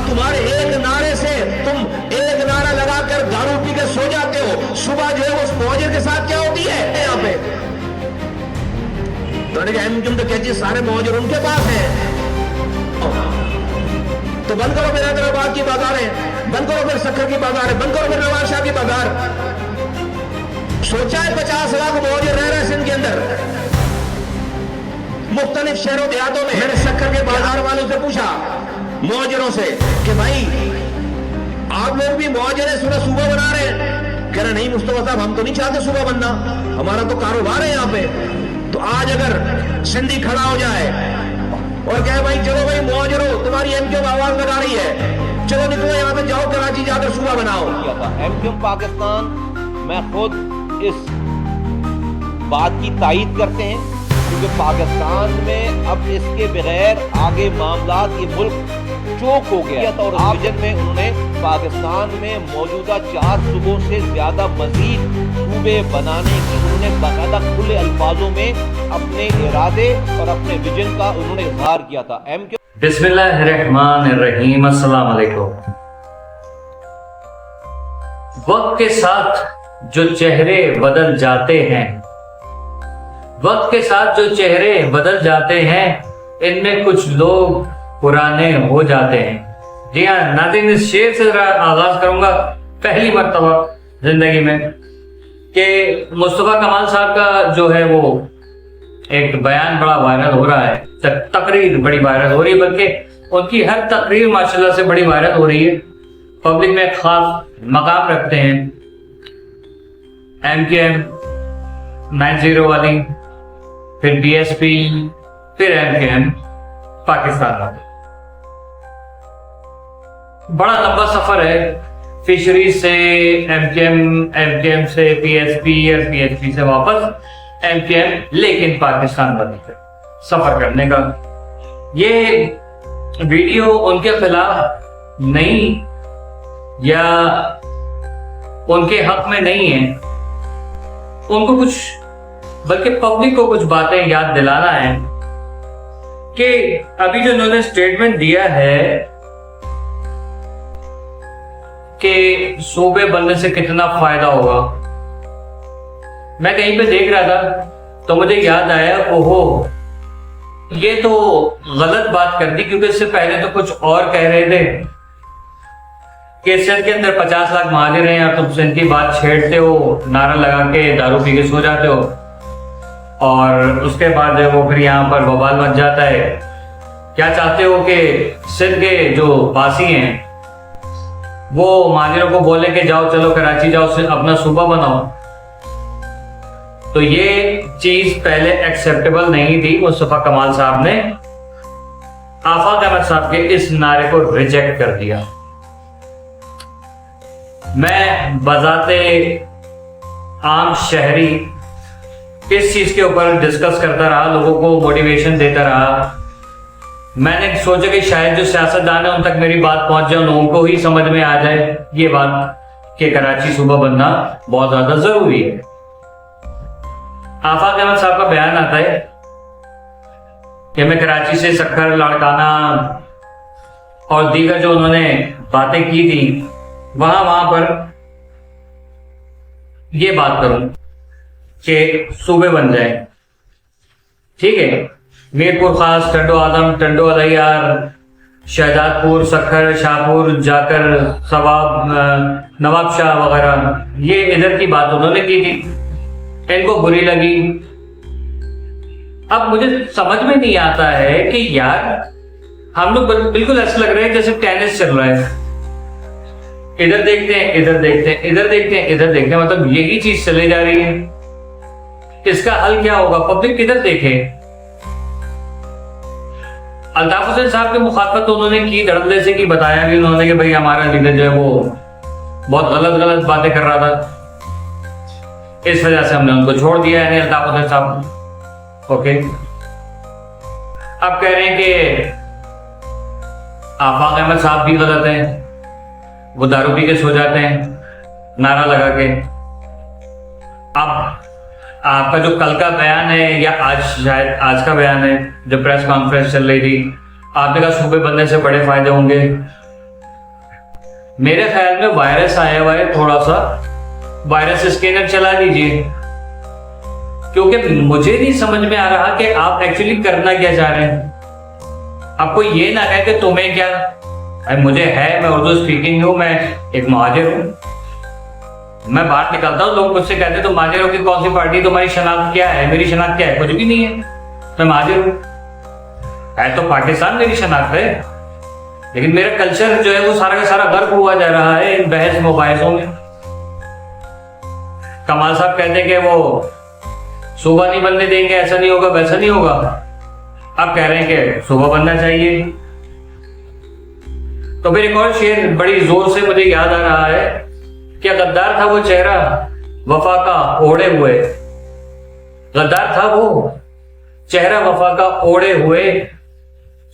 तुम्हारे एक नारे से तुम एक नारा लगाकर दारू पी के सो जाते हो, सुबह जो है उस मौजे के साथ क्या होती है यहाँ पे? तो एमक्यूएम तो कहती है सारे मौजे उनके पास है। तो बंद करो फिर हैदराबाद की बाजारें, बंद करो फिर सक्खर की बाजारें, बंद करो फिर नवाज शाह की बाजार। सोचा है 50 लाख मौजे रह रहे सिंध के अंदर मुख्तलिफ शहरों देहातों में। मैंने सक्खर के बाजार वालों से पूछा, मौजरों से, कि भाई आप लोग भी मौजरे सुबह सुबह बना रहे हैं? कह रहे नहीं मुस्तफा साहब, हम तो नहीं चाहते सुबह बनना, हमारा तो कारोबार है यहाँ पे। तो आज अगर सिंधी खड़ा हो जाए और कहे भाई चलो भाई मौजरो, तुम्हारी एमक्यूएम आवाज लगा रही है, चलो निकलो यहाँ पे, जाओ कराची जाकर सुबह बनाओ। एमक्यूएम पाकिस्तान मैं खुद इस बात की तायीद करते हैं, क्योंकि पाकिस्तान में अब इसके बगैर आगे मामलात, ये मुल्क चौक हो गया। और विजन में उन्होंने पाकिस्तान में मौजूदा 4 सूबों से ज्यादा मजीद सूबे बनाने की उन्होंने बाकायदा खुले अल्फाजों में अपने इरादे और अपने विजन का उन्होंने इजहार किया था। बिस्मिल्लाहिर्रहमानिर्रहीम, अस्सलाम वालेकुम। वक्त के साथ जो चेहरे बदल जाते हैं, वक्त के साथ जो चेहरे बदल जाते हैं, इनमें कुछ लोग पुराने हो जाते हैं। जी हाँ नाज़रीन, इस शेर से आगाज करूंगा पहली मर्तबा जिंदगी में कि मुस्तफा कमाल साहब का जो है वो एक बयान बड़ा वायरल हो रहा है, तकरीर बड़ी वायरल हो रही है, बल्कि उनकी हर तकरीर माशाल्लाह से बड़ी वायरल हो रही है। पब्लिक में खास मकाम रखते हैं। एमक्यूएम 90 वाली, फिर बीएसपी, फिर एमक्यूएम पाकिस्तान वाले। बड़ा लंबा सफर है फिशरीज से एमक्यूएम, एमक्यूएम से पीएसपी और पीएसपी से वापस एमक्यूएम, लेकिन पाकिस्तान वाले से सफर करने का। ये वीडियो उनके खिलाफ नहीं या उनके हक में नहीं है, उनको कुछ बल्कि पब्लिक को कुछ बातें याद दिलाना है कि अभी जो उन्होंने स्टेटमेंट दिया है कि सूबे बनने से कितना फायदा होगा। मैं कहीं पे देख रहा था तो मुझे याद आया, ओहो ये तो गलत बात कर दी, क्योंकि इससे पहले तो कुछ और कह रहे थे कि सिंध के अंदर 50 लाख महाजिर हैं और तुम सिंध की बात छेड़ते हो, नारा लगा के दारू पी के सो जाते हो, और उसके बाद जो वो फिर यहाँ पर बवाल मच जाता है। क्या चाहते हो कि सिंध के जो बासी हैं वो महाजिरों को बोले कि जाओ चलो कराची जाओ, अपना सूबा बनाओ? तो ये चीज पहले एक्सेप्टेबल नहीं थी। मुस्तफा कमाल साहब ने आफाक अहमद साहब के इस नारे को रिजेक्ट कर दिया। मैं बजाते आम शहरी इस चीज के ऊपर डिस्कस करता रहा, लोगों को मोटिवेशन देता रहा। मैंने सोचा कि शायद जो सियासतदान है उन तक मेरी बात पहुंच जाए, लोगों को ही समझ में आ जाए ये बात कि कराची सूबा बनना बहुत ज्यादा जरूरी है। आफाक अहमद साहब का बयान आता है कि मैं कराची से सक्खर, लाड़काना और दीगर जो उन्होंने बातें की थी वहां पर ये बात करूं कि सूबे बन जाए। ठीक है, मीरपुर खास, टंडो आदम, टंडो अलैयार, शहजादपुर, सक्खर, शाहपुर, जाकर, सवाब, नवाब शाह वगैरह, ये इधर की बात उन्होंने की थी, इनको बुरी लगी। अब मुझे समझ में नहीं आता है कि यार हम लोग बिल्कुल ऐसा लग रहा है जैसे टेनिस चल रहा है, इधर देखते हैं, इधर देखते हैं, इधर देखते हैं, इधर देखते हैं, मतलब यही चीज चली जा रही है। इसका हल क्या होगा? पब्लिक किधर देखे? अल्ताफ हुसैन साहब के मुखातबत तो उन्होंने की धड़ल्ले से, की बताया भी उन्होंने कि भाई हमारा लीडर जो है वो बहुत गलत गलत बातें कर रहा था, इस वजह से हमने उनको छोड़ दिया है अल्ताफ हुसैन साहब। ओके, अब कह रहे हैं कि आफाक अहमद साहब भी गलत हैं, वो दारू पी के सो जाते हैं नारा लगा के। अब आपका जो कल का बयान है या आज शायद आज का बयान है, जब प्रेस कॉन्फ्रेंस चल रही थी, आपने कहा सूबे बनने से बड़े फायदे होंगे। मेरे ख्याल में वायरस आया हुआ है, थोड़ा सा वायरस स्कैनर चला दीजिए, क्योंकि मुझे नहीं समझ में आ रहा कि आप एक्चुअली करना क्या चाह रहे हैं। आपको ये ना कहे कि तुम्हें क्या, अरे मुझे है, मैं उर्दू स्पीकिंग हूँ, मैं एक मुहाजिर हूँ। मैं बात निकलता हूँ, लोग मुझसे कहते हैं तुम मुहाजिर हो कि कौन सी पार्टी, तुम्हारी शनाख्त क्या है? मेरी शनाख्त क्या है? कुछ भी नहीं है, मैं मुहाजिर हूँ। है तो पाकिस्तान मेरी शनाख्त है, लेकिन मेरा कल्चर जो है वो सारा का सारा गर्क हुआ जा रहा है इन बहस मुबाहिसों में। कमाल साहब कहते हैं कि वो सूबा नहीं बनने देंगे, ऐसा नहीं होगा, वैसा नहीं होगा। आप कह रहे हैं कि सूबा बनना चाहिए। तो फिर एक और शेर बड़ी जोर से मुझे याद आ रहा है, क्या गद्दार था वो चेहरा वफा का ओढ़े हुए, गद्दार था वो चेहरा वफा का ओढ़े हुए,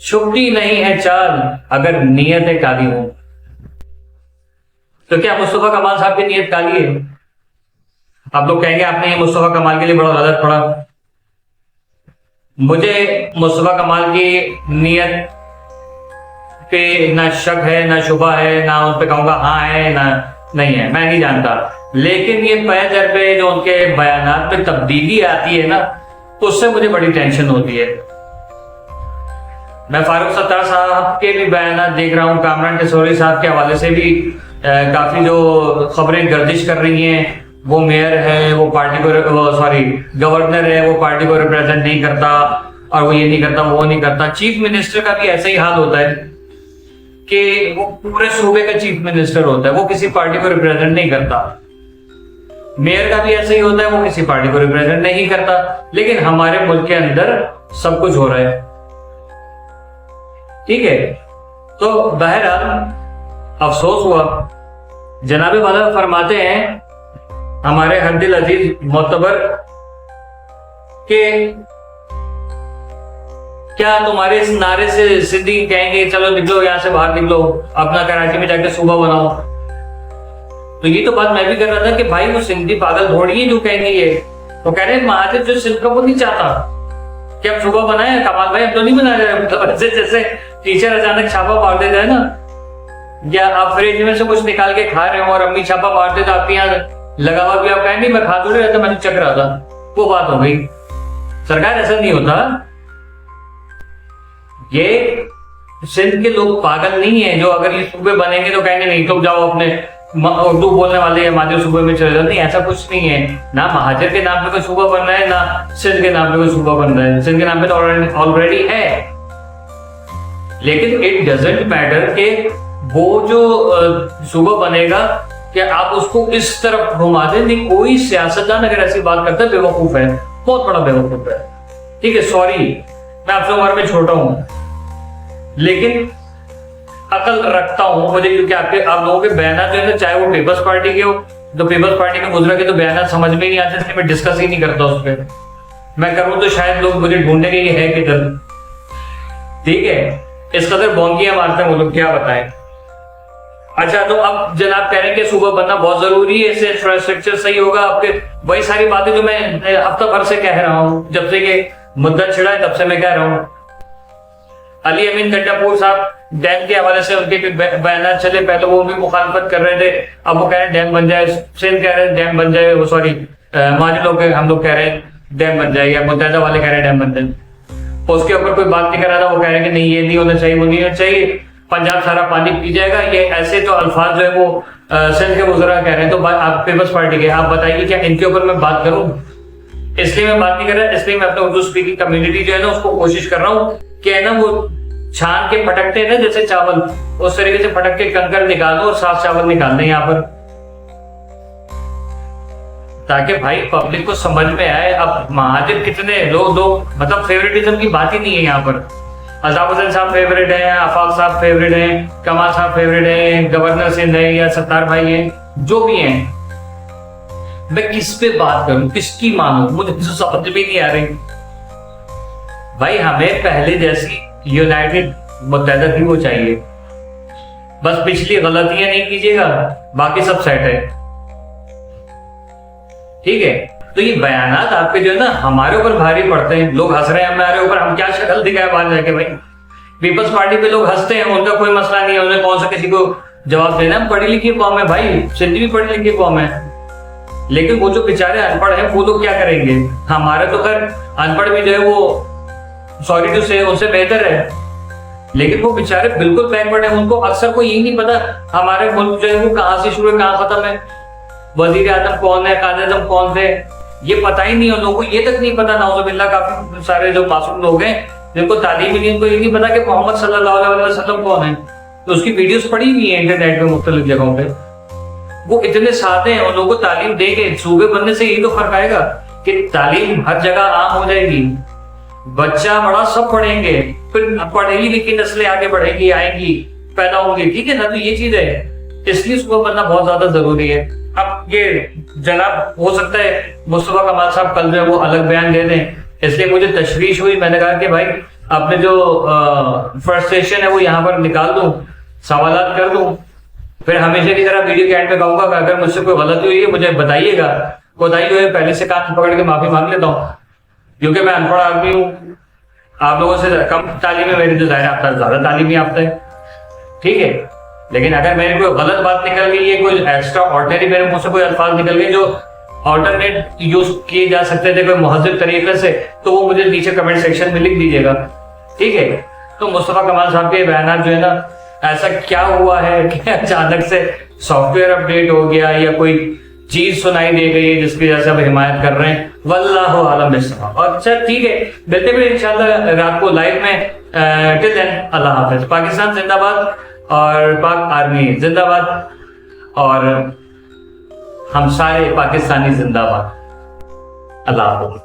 छुपती नहीं है चाल अगर नीयतें काली हो। तो क्या मुस्तफा कमाल साहब की नीयत काली है? आप लोग कहेंगे आपने ये मुस्तफा कमाल के लिए बड़ा गलत पढ़ा। मुझे मुस्तफा कमाल की नीयत पे ना शक है, ना शुबा है, ना उन पे कहूंगा हाँ है ना नहीं है, मैं नहीं जानता। लेकिन ये पै दर पे जो उनके बयानात में तब्दीली आती है ना, उससे मुझे बड़ी टेंशन होती है। मैं फारूक सत्तार साहब के भी बयानात देख रहा हूँ, कामरान टेसौरी साहब के हवाले से भी काफी जो खबरें गर्दिश कर रही हैं, वो मेयर है, वो पार्टी को सॉरी गवर्नर है, वो पार्टी को रिप्रेजेंट नहीं करता, और वो ये नहीं करता, वो नहीं करता। चीफ मिनिस्टर का भी ऐसा ही हाल होता है कि वो पूरे सूबे का चीफ मिनिस्टर होता है, वो किसी पार्टी को रिप्रेजेंट नहीं करता। मेयर का भी ऐसा ही होता है, वो किसी पार्टी को रिप्रेजेंट नहीं करता। लेकिन हमारे मुल्क के अंदर सब कुछ हो रहा है, ठीक है। तो बहरहाल अफसोस हुआ। जनाबे वाला फरमाते हैं हमारे हर दिल अजीज मोतबर के क्या तुम्हारे इस नारे से सिद्दीक कहेंगे चलो निकलो यहां से बाहर निकलो, अपना कराची में जाके सूबा बनाओ। तो ये तो बात मैं भी कर रहा था कि भाई वो सिंधी पागल थोड़ी है जो कहेंगे ये। तो कह रहे हैं महाजिर जो सिंध का वो नहीं चाहता कि हम सूबा बनाए। कमाल भाई हम तो नहीं बना रहे, मतलब जैसे टीचर अचानक छापा मार देता है ना, या आप फ्रिज में से कुछ निकाल के खा रहे हो और अम्मी छापा मार दे तो आपके यहाँ लगा हुआ भी आप कहेंगे मैं खा थोड़ी रहा था, मैंने चक रहा था, वो बात हो गई। सरकार ऐसा नहीं होता। ये सिंध के लोग पागल नहीं है जो अगर ये सूबे बनेंगे तो कहेंगे नहीं तुम जाओ अपने उर्दू बोलने वाले महाजिर सूबे में चले जाओ। नहीं, ऐसा कुछ नहीं है। ना महाजिर के नाम पे कोई सूबा बन रहा है, ना सिंध के नाम पे कोई सूबा बन रहा है। सिंध के नाम पे तो ऑलरेडी है। लेकिन इट डजंट मैटर कि वो जो सूबा बनेगा कि आप उसको इस तरफ घुमा दें। नहीं, कोई सियासतदान अगर ऐसी बात करता है बेवकूफ है, बहुत बड़ा बेवकूफ है। ठीक है, सॉरी मैं आपसे उम्र में छोटा हूं लेकिन अकल रखता हूं मुझे, क्योंकि आप लोगों के बयान जो है ना, चाहे वो पीपल्स पार्टी के हो, तो पीपल्स पार्टी के गुजरा के तो बयान समझ में नहीं आते, इसलिए मैं डिस्कस ही नहीं करता उस पर। मैं करूं तो शायद लोग मुझे ढूंढेंगे ये है किधर। ठीक है, इस कदर बोंगियां मारते हैं वो लोग, क्या बताएं। अच्छा, तो अब जनाब कह रहे हैं कि सूबा बनना बहुत जरूरी है, इससे इंफ्रास्ट्रक्चर सही होगा। आपके वही सारी बातें जो मैं हफ्ता भर से कह रहा हूं, जब से कि मुद्दा छिड़ा है तब से मैं कह रहा हूं। अली अमीन गंडापुर साहब डैम के हवाले से उनके भी बयान चले, पहले वो भी मुखालफत कर रहे थे, अब वो कह रहे हैं डैम बन जाए। सिंध कह रहे हैं डैम बन जाए, वो सॉरी माजी लोग हम लोग कह रहे हैं डैम बन जाए, या मुत्तहिदा वाले कह रहे हैं डैम बन जाए। उसके ऊपर कोई बात नहीं कर रहा था, वो कह रहे हैं कि नहीं ये नहीं होना चाहिए, वो नहीं होना चाहिए, पंजाब सारा पानी पी जाएगा। ये ऐसे तो अल्फाज जो है वो सिंध के वज़रा कह रहे हैं। तो आप पीपल्स पार्टी के, आप बताइए क्या इनके ऊपर मैं बात करूं? इसलिए मैं बात नहीं कर रहा, इसलिए मैं अपने उर्दू स्पीकिंग कम्युनिटी जो है ना उसको कोशिश कर रहा हूँ कि है ना वो छान के फटकते हैं ना जैसे चावल, उस तरीके से फटक के कंकर निकाल दो और साफ चावल निकाल दें यहाँ पर, ताकि भाई पब्लिक को समझ में आए। अब महाजिर कितने लोग मतलब फेवरेटिज्म की बात ही नहीं है यहाँ पर। अज़ाब हुसैन साहब फेवरेट हैं, आफाक साहब फेवरेट हैं, कमाल साहब फेवरेट हैं, गवर्नर सिंध है या सत्तार भाई हैं, जो भी हैं। मैं किस पे बात करूं, किसकी मानूं, मुझे तो समझ भी नहीं आ रही। भाई हमें पहले जैसी यूनाइटेड मुत्तहिदा थी वो चाहिए। बस पिछली गलतियां नहीं कीजिएगा, बाकी सब सेट है। ठीक है, तो ये बयानात आपके जो है ना हमारे ऊपर भारी पड़ते हैं। लोग हंस रहे हैं हमारे ऊपर, हम क्या शक्ल दिखाए बाहर जाके। भाई पीपल्स पार्टी पे लोग हंसते हैं, उनका कोई मसला नहीं है, उन्हें कौन सा किसी को जवाब देना। हम पढ़ी लिखी कौम है भाई, सिंधी भी पढ़ी लिखी कौम है, लेकिन वो जो बेचारे अनपढ़ हैं वो लोग क्या करेंगे? हमारे तो खैर अनपढ़ भी जो है वो सॉरी टू से उनसे बेहतर है, लेकिन वो बेचारे बिल्कुल बैकवर्ड है। उनको अक्सर को यही नहीं पता हमारे मुल्क जो है वो कहाँ से शुरू है कहाँ खत्म है, वजीर आजम कौन है, कायद आजम कौन थे, ये पता ही नहीं है लोगों को। ये तक नहीं पता नाउजुबिल्लाह, काफी सारे जो मासूम लोग हैं जिनको तालीम ही नहीं, उनको ये नहीं पता कि मोहम्मद सल्लल्लाहु अलैहि वसल्लम कौन है। तो उसकी वीडियोस पड़ी हुई है इंटरनेट पे मुख्तलिफ जगहों पे। वो इतने सादे हैं, उन लोगों को तालीम देके सूबे बनने से यही तो फर्क आएगा कि तालीम हर जगह आम हो जाएगी, बच्चा बड़ा सब पढ़ेंगे, फिर पढ़ेगी लिखी नस्लें आगे बढ़ेंगी, आएंगी, पैदा होंगी, ठीक है ना। तो ये चीज है, इसलिए सूबा बनना बहुत ज्यादा जरूरी है। अब ये जनाब हो सकता है मुस्तफा कमाल साहब कल जो है वो अलग बयान दे दें, इसलिए मुझे तशवीश हुई। मैंने कहा कि भाई अपने जो फ्रस्ट्रेशन है वो यहाँ पर निकाल दूं, सवालात कर दूं, फिर हमेशा की तरह वीडियो के एंड पे कहूंगा कि अगर मुझसे कोई गलती हुई है मुझे बताइएगा। कोताही जो है पहले से कान पकड़ के माफी मांग लेता हूँ, क्योंकि मैं अनपढ़ आदमी हूँ, आप लोगों से कम तालीम है मेरी, तो जाहिर आपका ज्यादा तालीम ही आपका है, ठीक है। लेकिन अगर मेरे कोई गलत बात निकल गई है, कोई एक्स्ट्रा ऑर्डिनरी मेरे मुंह से कोई अल्फाज निकल गए जो ऑल्टरनेट यूज किए जा सकते थे कोई मुहज़्ज़िब तरीके से, तो वो मुझे नीचे कमेंट सेक्शन में लिख दीजिएगा, ठीक है। तो मुस्तफा कमाल साहब के बयान जो है ना, ऐसा क्या हुआ है कि अचानक से सॉफ्टवेयर अपडेट हो गया या कोई चीज सुनाई दे गई है जिसकी वजह से अब हिमायत कर रहे हैं, वल्लाहु आलम बिस्सवाब। अच्छा ठीक है, मिलते हैं इंशाल्लाह रात को लाइव में। टिल देन अल्लाह हाफिज। पाकिस्तान जिंदाबाद और पाक आर्मी जिंदाबाद, और हम सारे पाकिस्तानी जिंदाबाद। अल्लाह हाफिज।